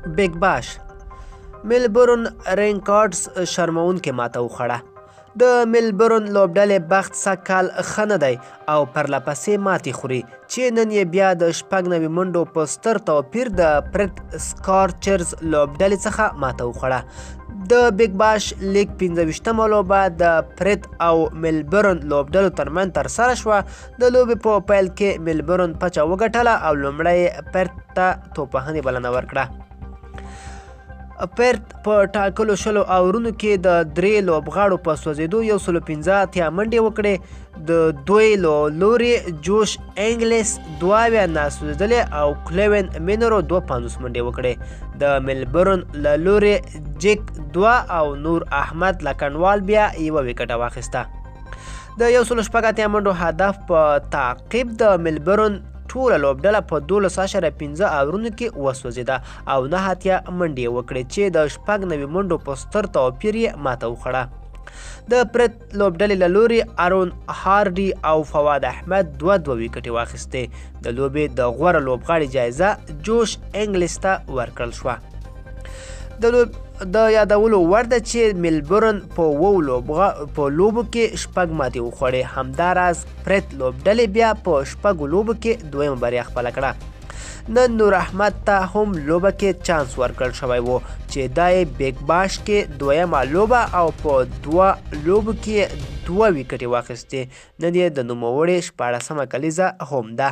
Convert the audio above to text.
بیګ باش ملبورن رینکارډز شرموونکې ماته وخوړه. د ملبورن لوبډلې بخت سږ کال ښه نه دی او پرلهپسې ماتې خوري چې نن یې بیا د 96 منډو په ستر توپیر د پرت سکارچرز لوبډلې څخه ماته وخوړه. د بیګ باش لیګ 25مه لوبه د پرت او ملبورن لوبډلو ترمنځ ترسره شوه. د لوبې په پیل کې ملبورن پچه وګټله او لومړی پرت ته توپوهنې بلنه ورکړه. پرت په ټاکلو 20 اورونو کې د 3 لوبغاړو په سوځېدو 115 منډې وکړې. د دوی له لورې جوش انګلیس 2 ناسوځېدلې او کلوین مینرو 250 منډې وکړې. د ملبورن له لورې جیک 2 او نور احمد لکڼوال بیا 1 وکټه واخیسته. د 116 منډو هدف په تعقیب د ملبورن ټوله لوبډله په 12.5 اورونو کې وسوځېده او 9 منډې وکړې چې د 96 منډو په ستر توپیر یې ماته وخوړه. د پرت لوبډلې له لورې ارون هارډي او فواد احمد 2 وکټې واخیستې. د لوبې د غوره لوبغاړي جایزه جوش انګلیس ته ورکړل شوه. د یادولو وړ ده چې ملبورن په لوبو کې 6 ماتې وخوړې. همداراز پرت لوبډلې بیا په 6 لوبو کې 2 بریا خپله کړه. نن نور احمد ته هم لوبه کې چانس ورکړل شوی و چې دا یې بیګ باش کې 2مه لوبه او په 2 لوبو کې 2 وکټې واخیستې. نن یې د نوموړې 14مه کلیزه هم ده.